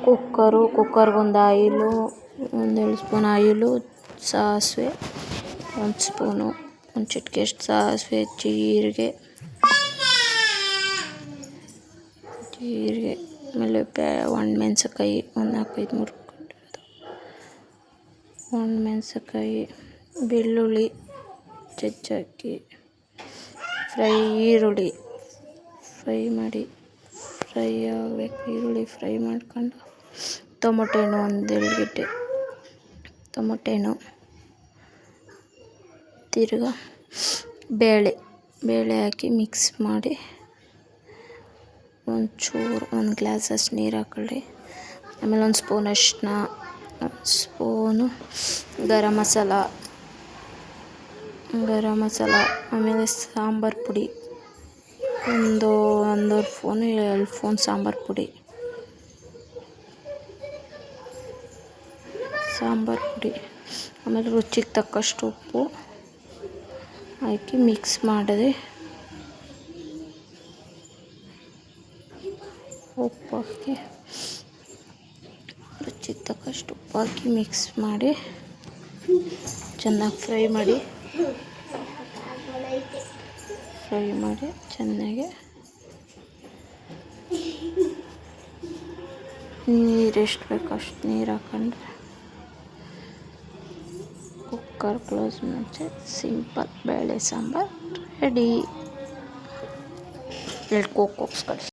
ಕುಕ್ಕರ್ಗೊಂದು oil, 1-2 spoon oil, ಸಾಸಿವೆ 1 spoon, ಒಂದು ಚಿಟಿಕೆಯಷ್ಟು ಸಾಸಿವೆ, ಜೀರಿಗೆ, ಆಮೇಲೆ ಒಣಮೆಣಸಿನ್ಕಾಯಿ ಒಂದು 4-5 3 ಒಣಮೆಣಸಿನ್ಕಾಯಿ, ಬೆಳ್ಳುಳ್ಳಿ ಜಜ್ಜಾಕಿ, ಈರುಳ್ಳಿ ಫ್ರೈ ಮಾಡಿ, ಫ್ರೈ ಆಗಬೇಕು. ಈರುಳ್ಳಿ ಫ್ರೈ ಮಾಡ್ಕೊಂಡು ಟೊಮೊಟೊ ಹಣ್ಣು 1-2 ಗೆಡ್ಡೆ, ಟೊಮೊಟೊ ಹಣ್ಣು, ತಿರ್ಗಾ ಬೇಳೆ ಹಾಕಿ ಮಿಕ್ಸ್ ಮಾಡಿ ಒಂದು ಗ್ಲಾಸಷ್ಟು ನೀರು ಹಾಕೊಳ್ಳಿ. ಆಮೇಲೆ 1 ಸ್ಪೂನ್ ಅರಿಶಿನ, 1 ಸ್ಪೂನು ಗರಂ ಮಸಾಲ, ಆಮೇಲೆ ಸಾಂಬಾರು ಪುಡಿ ಒಂದೂವರೆ ಸ್ಪೂನು 2 ಸ್ಪೂನ್ ಸಾಂಬಾರು ಪುಡಿ, ಆಮೇಲೆ ರುಚಿಗೆ ತಕ್ಕಷ್ಟು ಉಪ್ಪು ಹಾಕಿ ಮಿಕ್ಸ್ ಮಾಡಿದೆ. ರುಚಿಗೆ ತಕ್ಕಷ್ಟು ಉಪ್ಪು ಹಾಕಿ ಮಿಕ್ಸ್ ಮಾಡಿ ಚೆನ್ನಾಗಿ ಫ್ರೈ ಮಾಡಿ ಚೆನ್ನಾಗಿ ನೀರು ಎಷ್ಟು ಬೇಕೋ ಅಷ್ಟು ನೀರು ಹಾಕೊಂಡು ಕುಕ್ಕರ್ ಕ್ಲೋಸ್ ಮಾಡಿ ಸಿಂಪಲ್ ಬೇಳೆ ಸಾಂಬಾರು ರೆಡಿ. 2 ಕೋಕ್